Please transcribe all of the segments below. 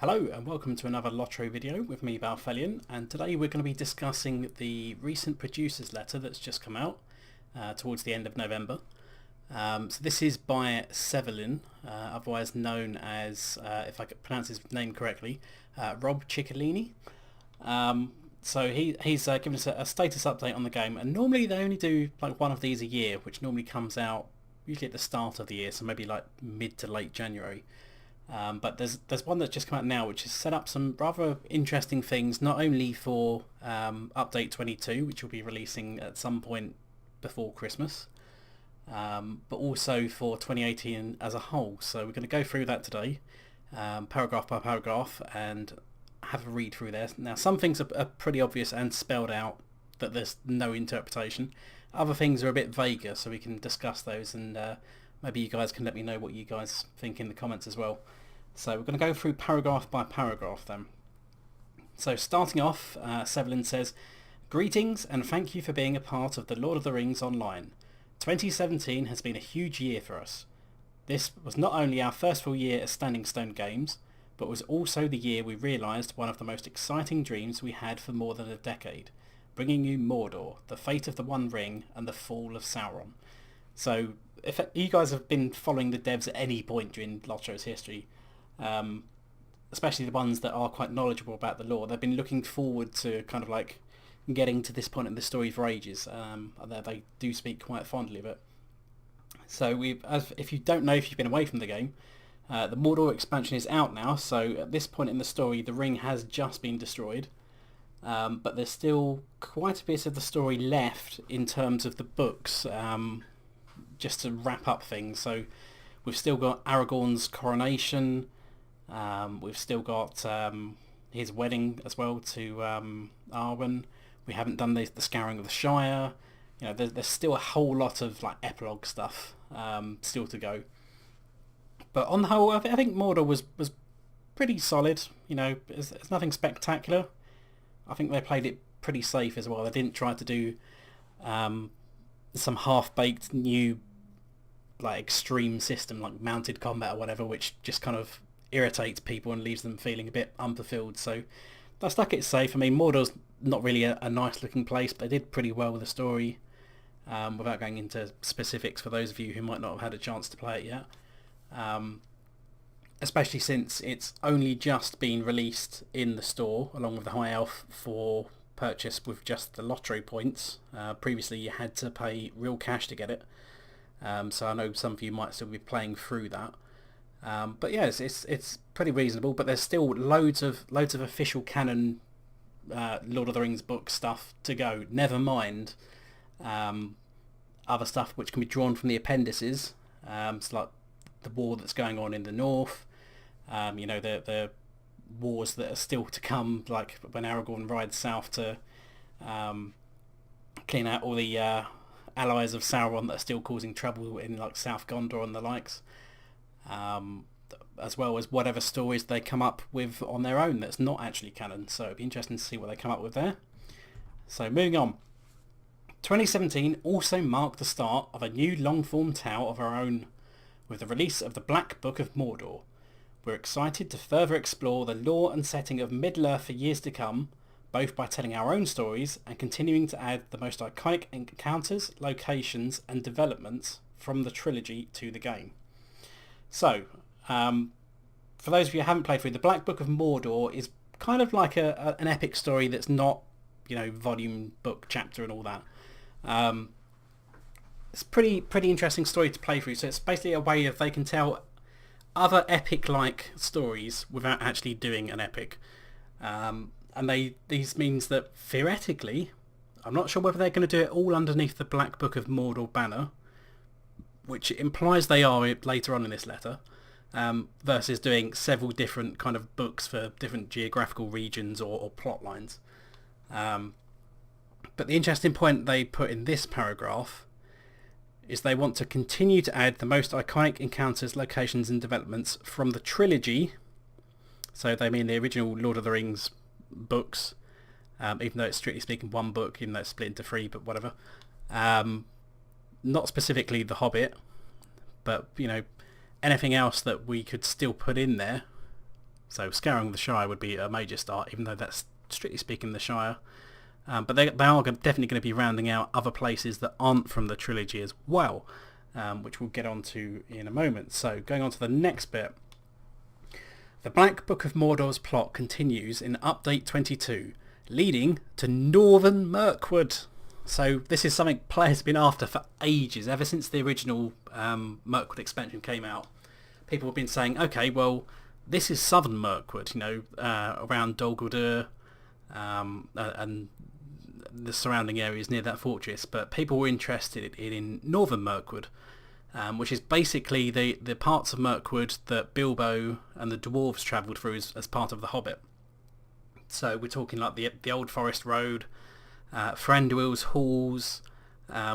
Hello and welcome to another LOTRO video with me, Balthelion, and today we're going to be discussing the recent producer's letter that's just come out towards the end of November. So this is by Severlin, otherwise known as, if I could pronounce his name correctly, Rob Ciccolini. So he's given us a status update on the game, and normally they only do like one of these a year, which normally comes out usually at the start of the year, so maybe like mid to late January. But there's one that's just come out now, which has set up some rather interesting things, not only for update 22, which will be releasing at some point before Christmas, but also for 2018 as a whole. So we're going to go through that today, paragraph by paragraph, and have a read through there. Now, some things are pretty obvious and spelled out that there's no interpretation. Other things are a bit vaguer, so we can discuss those, and maybe you guys can let me know what you guys think in the comments as well. So we're going to go through paragraph by paragraph then. So starting off, Severlin says, "Greetings and thank you for being a part of the Lord of the Rings Online. 2017 has been a huge year for us. This was not only our first full year as Standing Stone Games, but was also the year we realised one of the most exciting dreams we had for more than a decade, bringing you Mordor, the fate of the One Ring and the fall of Sauron." So if you guys have been following the devs at any point during LOTRO's history, especially the ones that are quite knowledgeable about the lore, they've been looking forward to kind of like getting to this point in the story for ages. They do speak quite fondly of it. So if you don't know, if you've been away from the game, the Mordor expansion is out now, so at this point in the story the ring has just been destroyed, but there's still quite a bit of the story left in terms of the books, just to wrap up things. So we've still got Aragorn's coronation, we've still got his wedding as well to Arwen. We haven't done the scouring of the Shire. You know, there's still a whole lot of like epilogue stuff still to go. But on the whole, I think Mordor was pretty solid. You know, it's nothing spectacular. I think they played it pretty safe as well. They didn't try to do some half-baked new like extreme system like mounted combat or whatever, which just kind of irritates people and leaves them feeling a bit unfulfilled. So they stuck it safe. I mean, Mordor's not really a nice looking place, but they did pretty well with the story, without going into specifics for those of you who might not have had a chance to play it yet, especially since it's only just been released in the store along with the High Elf for purchase with just the LOTRO points. Previously you had to pay real cash to get it, so I know some of you might still be playing through that, but yeah, it's pretty reasonable. But there's still loads of official canon Lord of the Rings book stuff to go, never mind other stuff which can be drawn from the appendices. It's like the war that's going on in the north, you know, the wars that are still to come, like when Aragorn rides south to clean out all the allies of Sauron that are still causing trouble in like South Gondor and the likes, as well as whatever stories they come up with on their own that's not actually canon. So it'd be interesting to see what they come up with there. So moving on, 2017 also marked the start of a new long-form tale of our own with the release of the Black Book of Mordor. We're excited to further explore the lore and setting of Middle-earth for years to come, both by telling our own stories and continuing to add the most iconic encounters, locations and developments from the trilogy to the game. So, for those of you who haven't played through, the Black Book of Mordor is kind of like an epic story that's not, you know, volume, book, chapter and all that. It's a pretty interesting story to play through. So it's basically a way of they can tell other epic-like stories without actually doing an epic. And these means that theoretically, I'm not sure whether they're going to do it all underneath the Black Book of Mordor banner, which implies they are later on in this letter, versus doing several different kind of books for different geographical regions or plot lines. But the interesting point they put in this paragraph is they want to continue to add the most iconic encounters, locations and developments from the trilogy. So they mean the original Lord of the Rings books, even though it's strictly speaking one book, even though it's split into three, but whatever. Not specifically The Hobbit, but, you know, anything else that we could still put in there So scouring the Shire would be a major start, even though that's strictly speaking the Shire. But they are definitely going to be rounding out other places that aren't from the trilogy as well, which we'll get onto in a moment. So going on to the next bit. The Black Book of Mordor's plot continues in Update 22, leading to Northern Mirkwood. So this is something players have been after for ages, ever since the original Mirkwood expansion came out. People have been saying, okay, well, this is Southern Mirkwood, around Dol Guldur, and the surrounding areas near that fortress, but people were interested in Northern Mirkwood, which is basically the parts of Mirkwood that Bilbo and the dwarves travelled through as part of The Hobbit. So we're talking like the Old Forest Road, Thranduil's Halls,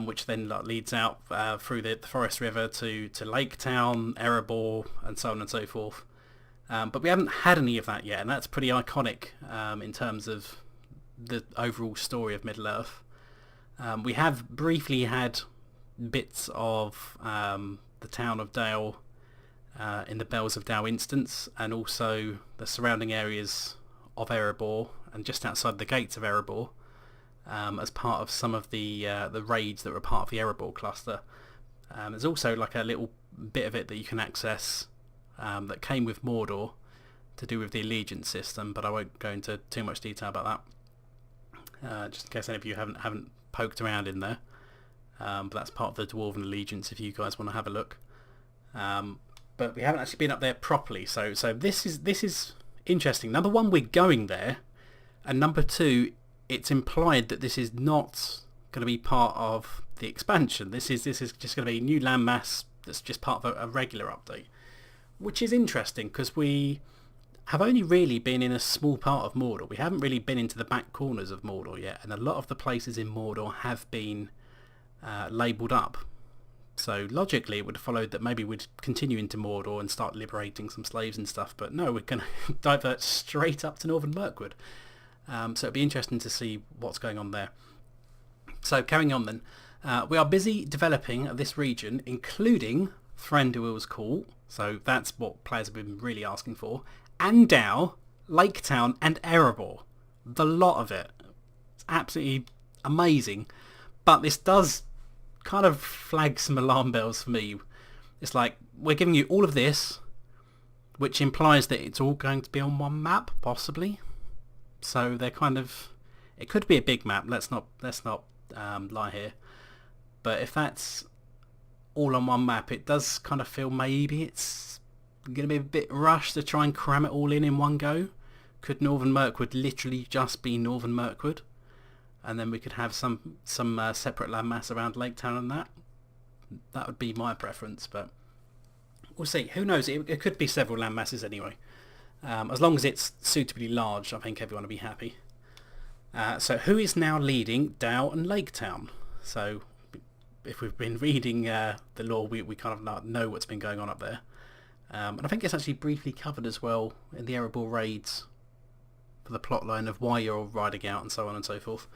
which then leads out through the Forest River to Laketown, Erebor, and so on and so forth. But we haven't had any of that yet, and that's pretty iconic in terms of the overall story of Middle-earth. We have briefly had bits of the town of Dale in the Bells of Dale instance, and also the surrounding areas of Erebor and just outside the gates of Erebor, as part of some of the raids that were part of the Erebor cluster. There's also like a little bit of it that you can access that came with Mordor to do with the allegiance system, but I won't go into too much detail about that. Just in case any of you haven't poked around in there, but that's part of the Dwarven Allegiance if you guys want to have a look. But we haven't actually been up there properly, so this is interesting. Number one, we're going there, and number two, it's implied that this is not going to be part of the expansion. This is just going to be new landmass that's just part of a regular update, which is interesting because we have only really been in a small part of Mordor. We haven't really been into the back corners of Mordor yet, and a lot of the places in Mordor have been labelled up. So logically it would have followed that maybe we'd continue into Mordor and start liberating some slaves and stuff, but no, we're going to divert straight up to Northern Mirkwood. So it'll be interesting to see what's going on there. So carrying on then, we are busy developing this region, including Thranduil's Call, so that's what players have been really asking for, Andau, Laketown and Erebor. The lot of it. It's absolutely amazing. But this does kind of flag some alarm bells for me. It's like, we're giving you all of this, which implies that it's all going to be on one map, possibly. So they're kind of... It could be a big map, let's not lie here. But if that's all on one map, it does kind of feel maybe it's going to be a bit rushed to try and cram it all in one go. Could Northern Mirkwood literally just be Northern Mirkwood? And then we could have some separate landmass around Laketown and that. That would be my preference, but we'll see. Who knows? It could be several landmasses anyway. As long as it's suitably large, I think everyone will be happy. So who is now leading Dale and Laketown? So if we've been reading the lore, we kind of know what's been going on up there. And I think it's actually briefly covered as well in the Erebor raids for the plotline of why you're all riding out and so on and so forth.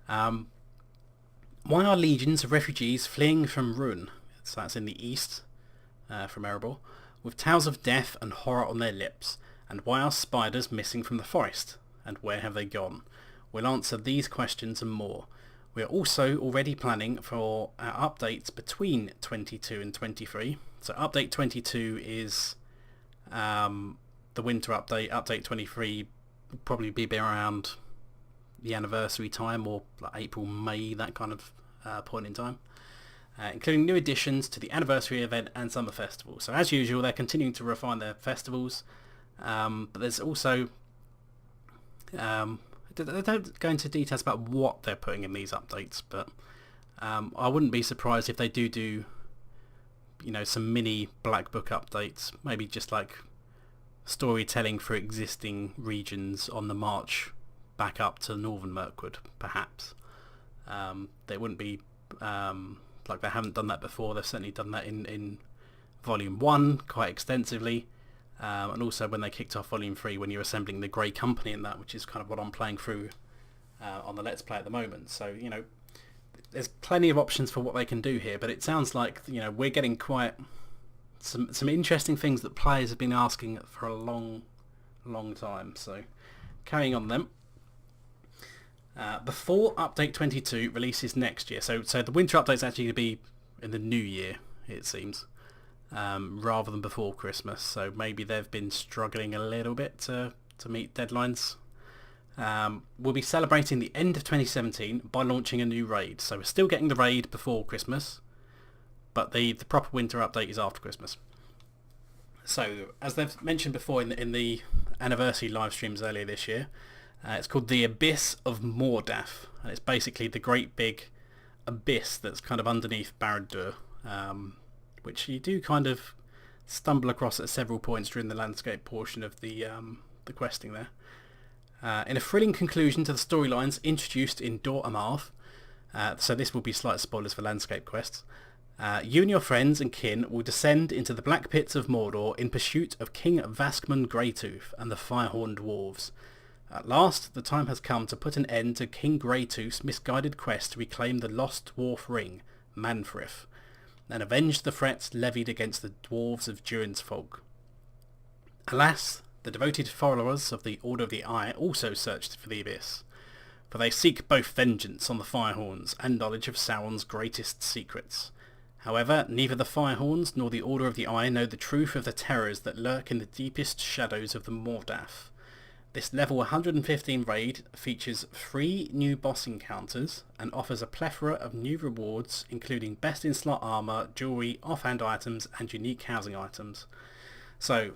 Why are legions of refugees fleeing from Rhûn? So that's in the east from Erebor, with tales of death and horror on their lips. And why are spiders missing from the forest? And where have they gone? We'll answer these questions and more. We are also already planning for our updates between 22 and 23. So update 22 is the winter update. Update 23 will probably be around the anniversary time, or like April, May, that kind of point in time. Including new additions to the anniversary event and summer festival. So as usual, they're continuing to refine their festivals, but there's also they don't go into details about what they're putting in these updates, but I wouldn't be surprised if they do some mini Black Book updates, maybe just like storytelling for existing regions on the march back up to Northern Mirkwood, perhaps. They wouldn't be like they haven't done that before. They've certainly done that in Volume 1 quite extensively, and also when they kicked off Volume 3 when you're assembling the Grey Company in that, which is kind of what I'm playing through on the Let's Play at the moment. So, there's plenty of options for what they can do here, but it sounds like, we're getting quite some interesting things that players have been asking for a long long time. So carrying on then. Before update 22 releases next year, so the winter update is actually going to be in the new year, it seems, rather than before Christmas. So maybe they've been struggling a little bit to meet deadlines. We'll be celebrating the end of 2017 by launching a new raid. So we're still getting the raid before Christmas, but the proper winter update is after Christmas. So as they've mentioned before in the anniversary live streams earlier this year, it's called the Abyss of Mordath, and it's basically the great big abyss that's kind of underneath Barad-dûr, which you do kind of stumble across at several points during the landscape portion of the questing there. In a thrilling conclusion to the storylines introduced in Dor Amarth, so this will be slight spoilers for landscape quests, you and your friends and kin will descend into the black pits of Mordor in pursuit of King Vaskman Greytooth and the Firehorn Dwarves. At last, the time has come to put an end to King Greytooth's misguided quest to reclaim the lost dwarf ring, Manfrith, and avenge the threats levied against the dwarves of Durin's folk. Alas, the devoted followers of the Order of the Eye also searched for the Abyss, for they seek both vengeance on the Firehorns and knowledge of Sauron's greatest secrets. However, neither the Firehorns nor the Order of the Eye know the truth of the terrors that lurk in the deepest shadows of the Mordath. This level 115 raid features 3 new boss encounters and offers a plethora of new rewards, including best in slot armor, jewelry, offhand items, and unique housing items. So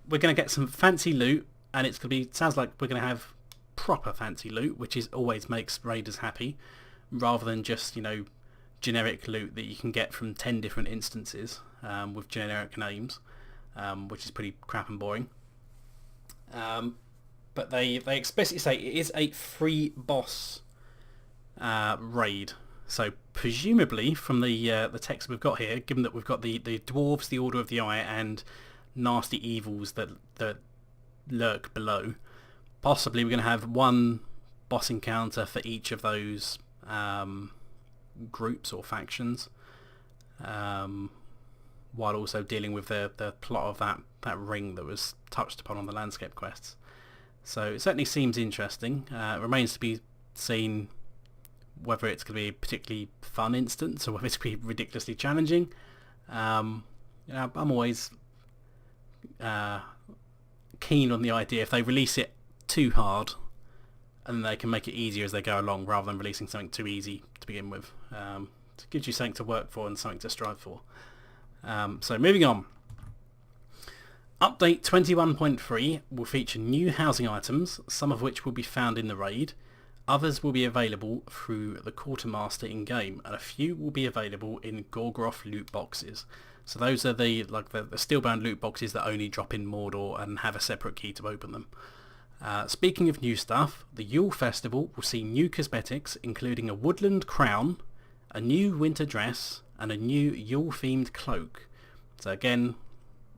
we're going to get some fancy loot, and sounds like we're going to have proper fancy loot, which always makes raiders happy, rather than just generic loot that you can get from 10 different instances with generic names, which is pretty crap and boring. But they explicitly say it is a free boss raid. So presumably from the text we've got here, given that we've got the dwarves, the Order of the Eye, and nasty evils that lurk below, possibly we're going to have one boss encounter for each of those groups or factions, while also dealing with the plot of that ring that was touched upon on the landscape quests. So it certainly seems interesting. It remains to be seen whether it's going to be a particularly fun instance or whether it's going to be ridiculously challenging. I'm always keen on the idea if they release it too hard, and they can make it easier as they go along rather than releasing something too easy to begin with. It gives you something to work for and something to strive for. So moving on. Update 21.3 will feature new housing items, some of which will be found in the raid. Others will be available through the Quartermaster in-game, and a few will be available in Gorgoroth loot boxes. So those are the steel-bound loot boxes that only drop in Mordor and have a separate key to open them. Speaking of new stuff, the Yule Festival will see new cosmetics, including a woodland crown, a new winter dress, and a new Yule-themed cloak. So again,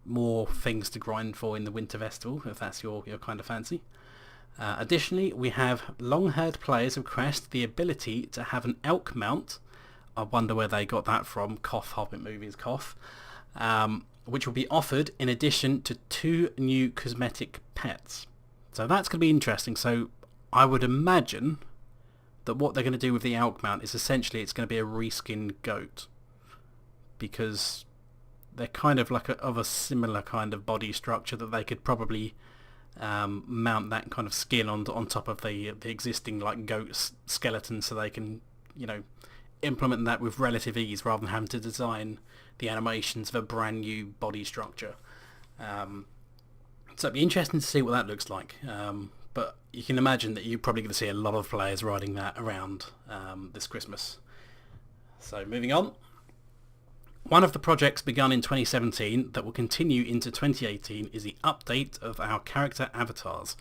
more things to grind for in the Winter Festival, if that's your kind of fancy. Additionally, we have long-haired players have requested the ability to have an elk mount. I wonder where they got that from. Cough, Hobbit movies, cough. Which will be offered in addition to 2 new cosmetic pets. So that's going to be interesting. So I would imagine that what they're going to do with the elk mount is essentially it's going to be a reskinned goat, because they're kind of of a similar kind of body structure that they could probably mount that kind of skin on top of the existing goat skeleton, so they can implement that with relative ease rather than having to design the animations of a brand new body structure. So it'd be interesting to see what that looks like. But you can imagine that you're probably going to see a lot of players riding that around this Christmas. So moving on. One of the projects begun in 2017 that will continue into 2018 is the update of our character avatars.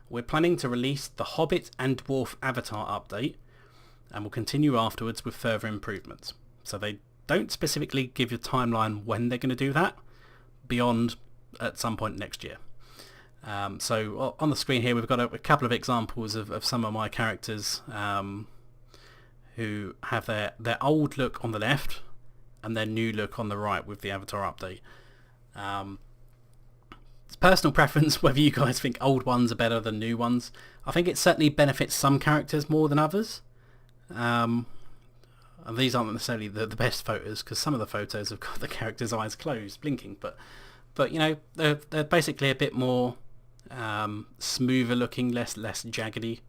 We're planning to release the Hobbit and Dwarf avatar update, and will continue afterwards with further improvements. So they don't specifically give you a timeline when they're going to do that, beyond at some point next year. So on the screen here we've got a couple of examples of some of my characters who have their old look on the left and their new look on the right with the avatar update. it's personal preference whether you guys think old ones are better than new ones. I think it certainly benefits some characters more than others. And these aren't necessarily the best photos, because some of the photos have got the characters' eyes closed, blinking. But you know, they're basically a bit more smoother looking, less jaggedy.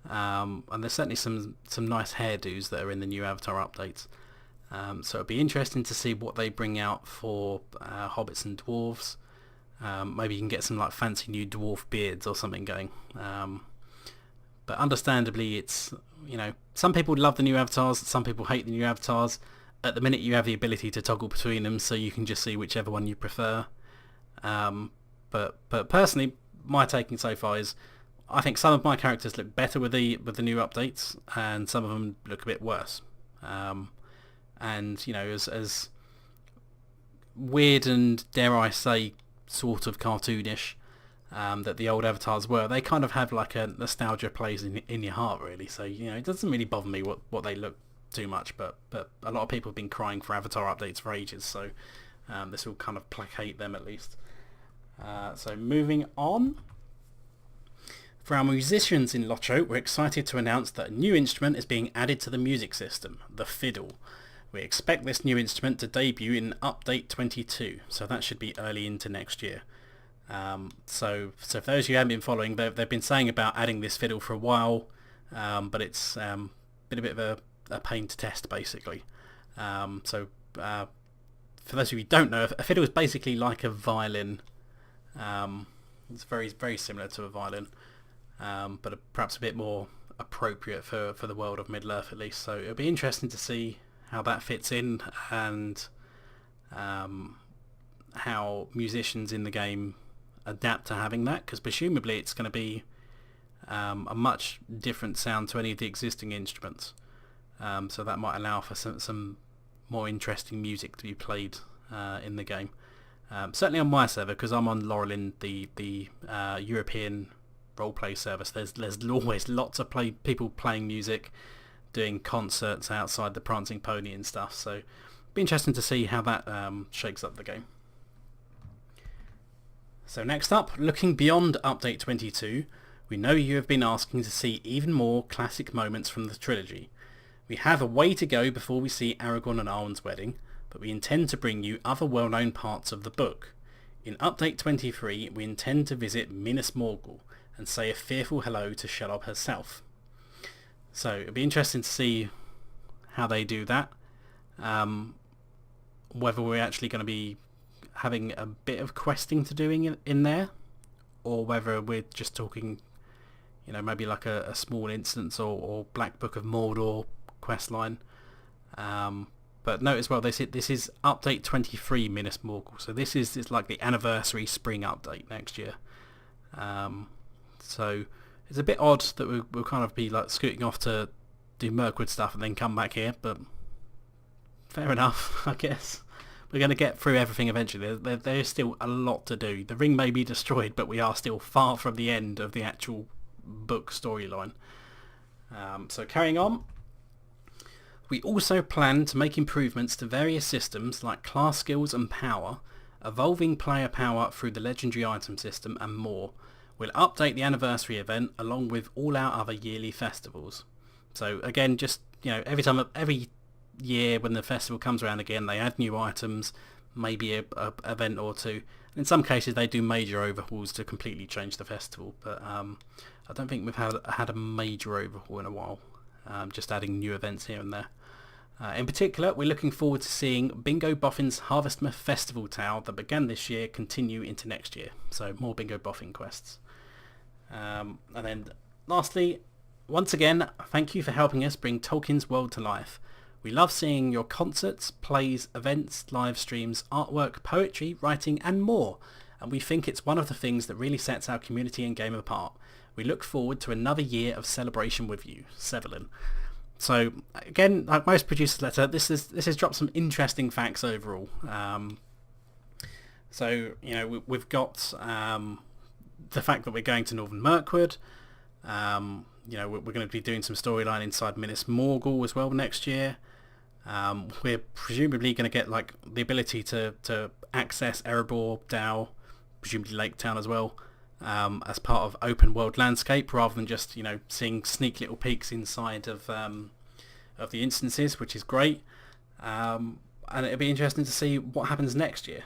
And there's certainly some nice hairdos that are in the new Avatar updates. So it'll be interesting to see what they bring out for hobbits and dwarves. Maybe you can get some like fancy new dwarf beards or something going. But understandably, it's, you know, some people love the new avatars, some people hate the new avatars. At the minute, you have the ability to toggle between them, so you can just see whichever one you prefer. But personally, my taking so far is, I think some of my characters look better with the new updates, and some of them look a bit worse. And you know, as weird and, dare I say, sort of cartoonish that the old avatars were, they kind of have like a nostalgia plays in your heart, really. So, you know, it doesn't really bother me what they look too much, but a lot of people have been crying for Avatar updates for ages, so this will kind of placate them at least. So moving on. For our musicians in LOTRO, we're excited to announce that a new instrument is being added to the music system, the Fiddle. We expect this new instrument to debut in Update 22, so that should be early into next year. So for those who haven't been following, they've been saying about adding this fiddle for a while, but it's been a bit of a pain to test, basically. For those of you who don't know, a fiddle is basically like a violin. It's very, very similar to a violin, but perhaps a bit more appropriate for the world of Middle-earth, at least. So it'll be interesting to see how that fits in, and how musicians in the game adapt to having that, because presumably it's going to be a much different sound to any of the existing instruments. So that might allow for some more interesting music to be played in the game. Certainly on my server, because I'm on Laurelin, the European roleplay service. There's always lots of people playing music, doing concerts outside the Prancing Pony and stuff. So it'll be interesting to see how that shakes up the game. So next up, looking beyond Update 22, we know you have been asking to see even more classic moments from the trilogy. We have a way to go before we see Aragorn and Arwen's wedding, but we intend to bring you other well-known parts of the book. In Update 23, we intend to visit Minas Morgul and say a fearful hello to Shelob herself. So it'll be interesting to see how they do that. Whether we're actually going to be having a bit of questing to doing in there, or whether we're just talking, you know, maybe like a small instance or Black Book of Mordor quest line. But note as well, this is Update 23 Minas Morgul, so it's like the anniversary spring update next year. So it's a bit odd that we'll kind of be like scooting off to do Mirkwood stuff and then come back here, but fair enough, I guess. We're going to get through everything eventually. There's still a lot to do. The ring may be destroyed, but we are still far from the end of the actual book storyline. So carrying on. We also plan to make improvements to various systems like class skills and power, evolving player power through the legendary item system, and more. We'll update the anniversary event along with all our other yearly festivals. So again, just, you know, every year when the festival comes around again, they add new items, maybe a event or two. In some cases they do major overhauls to completely change the festival, but I don't think we've had a major overhaul in a while, just adding new events here and there. In particular, we're looking forward to seeing Bingo Boffin's Harvestmas Festival Tale that began this year continue into next year, so more Bingo Boffin quests. And then lastly, once again, thank you for helping us bring Tolkien's world to life. We love seeing your concerts, plays, events, live streams, artwork, poetry, writing and more, and we think it's one of the things that really sets our community and game apart. We look forward to another year of celebration with you, Severlin. So again, like most producers' letter, this has dropped some interesting facts overall. So, you know, we've got the fact that we're going to Northern Mirkwood. You know, we're going to be doing some storyline inside Minas Morgul as well next year. We're presumably going to get like the ability to access Erebor, Dow, presumably Laketown as well, as part of open world landscape, rather than just seeing sneak little peeks inside of the instances, which is great. And it'll be interesting to see what happens next year.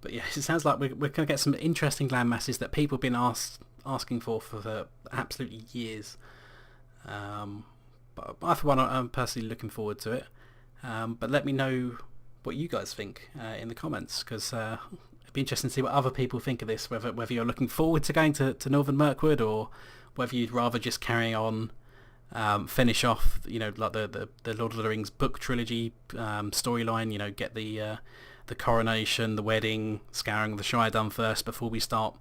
But yeah, it sounds like we're going to get some interesting land masses that people have been asking for absolutely years. But I, for one, I'm personally looking forward to it. But let me know what you guys think in the comments, because it'd be interesting to see what other people think of this, whether you're looking forward to going to Northern Mirkwood, or whether you'd rather just carry on, finish off, like the Lord of the Rings book trilogy storyline, get the coronation, the wedding, scouring the Shire done first before we start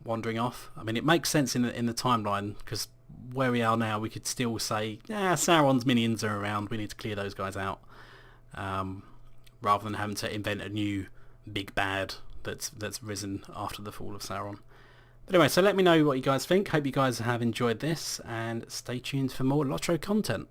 wandering off. I mean, it makes sense in the timeline, because where we are now, we could still say, Sauron's minions are around, we need to clear those guys out, rather than having to invent a new big bad that's risen after the fall of Sauron. But anyway, so let me know what you guys think. Hope you guys have enjoyed this, and stay tuned for more LOTRO content.